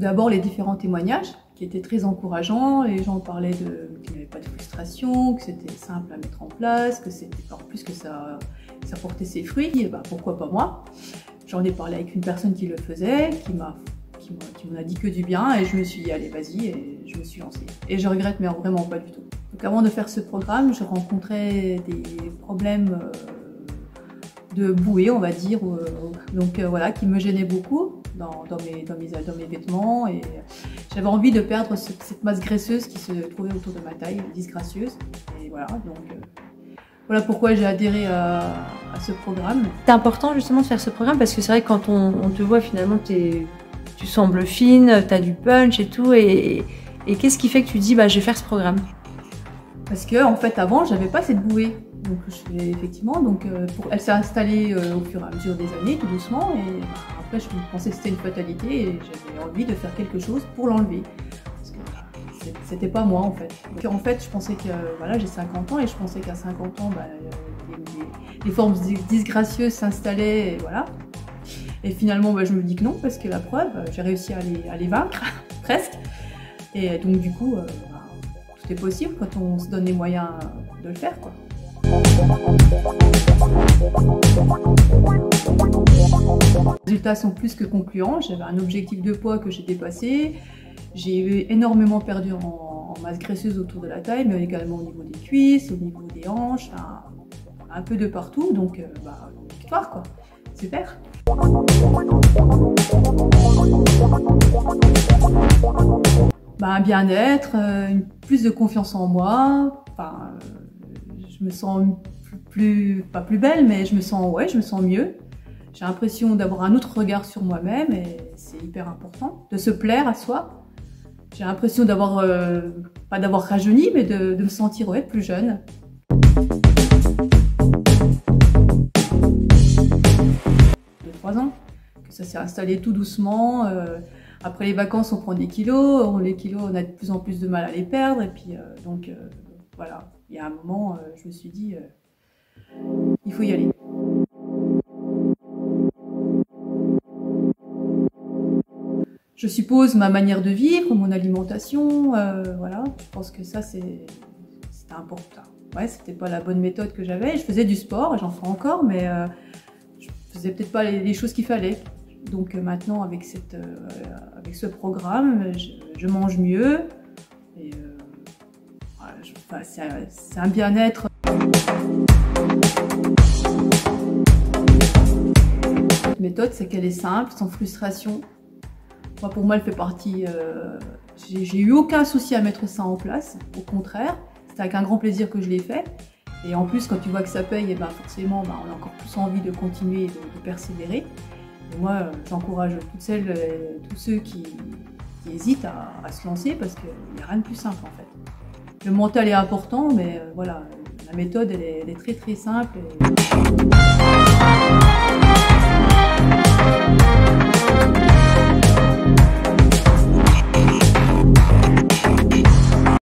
d'abord les différents témoignages qui étaient très encourageants. Les gens parlaient qu'il n'y avait pas de frustration, que c'était simple à mettre en place, que c'était en plus que ça portait ses fruits. Et bah, pourquoi pas moi? J'en ai parlé avec une personne qui le faisait, qui m'en a dit que du bien, et je me suis dit allez vas-y, et je me suis lancée. Et je regrette mais vraiment pas du tout. Donc avant de faire ce programme, je rencontrais des problèmes de bouée, on va dire, donc voilà, qui me gênaient beaucoup dans mes vêtements, et j'avais envie de perdre cette masse graisseuse qui se trouvait autour de ma taille, disgracieuse, et voilà, donc voilà pourquoi j'ai adhéré à ce programme. C'est important justement de faire ce programme parce que c'est vrai que quand on te voit finalement tu sembles fine, tu as du punch et tout, et qu'est-ce qui fait que tu dis bah je vais faire ce programme? Parce que en fait avant j'avais pas cette bouée, donc effectivement elle s'est installée au fur et à mesure des années, tout doucement, et après je pensais que c'était une fatalité et j'avais envie de faire quelque chose pour l'enlever. C'était pas moi en fait. Donc, en fait je pensais que voilà, j'ai 50 ans et je pensais qu'à 50 ans bah, les formes disgracieuses s'installaient, et voilà. Et finalement bah, je me dis que non, parce que la preuve, j'ai réussi à les vaincre, presque. Et donc du coup, tout est possible quand on se donne les moyens de le faire, quoi. Les résultats sont plus que concluants. J'avais un objectif de poids que j'ai dépassé. J'ai énormément perdu en masse graisseuse autour de la taille, mais également au niveau des cuisses, au niveau des hanches, un peu de partout. Donc, victoire, quoi. Super. Un bien-être, plus de confiance en moi. Enfin, je me sens pas plus belle, mais je me sens mieux. J'ai l'impression d'avoir un autre regard sur moi-même, et c'est hyper important, de se plaire à soi. J'ai l'impression d'avoir, pas d'avoir rajeuni, mais de me sentir plus jeune. De 3 ans, que ça s'est installé tout doucement. Après les vacances, on prend des kilos. Les kilos, on a de plus en plus de mal à les perdre. Et puis, voilà, il y a un moment, je me suis dit, il faut y aller. Je suppose ma manière de vivre, mon alimentation, voilà. Je pense que ça, c'était important. Ouais, c'était pas la bonne méthode que j'avais. Je faisais du sport, j'en fais encore, mais je faisais peut-être pas les choses qu'il fallait. Donc maintenant, avec ce programme, je mange mieux. Et voilà, c'est un bien-être. Cette méthode, c'est qu'elle est simple, sans frustration. Pour moi, elle fait partie. J'ai eu aucun souci à mettre ça en place. Au contraire, c'est avec un grand plaisir que je l'ai fait. Et en plus, quand tu vois que ça paye, et forcément, on a encore plus envie de continuer et de persévérer. Et moi, j'encourage toutes celles, tous ceux qui hésitent à se lancer, parce qu'il n'y a rien de plus simple en fait. Le mental est important, mais voilà, la méthode, elle est très très simple.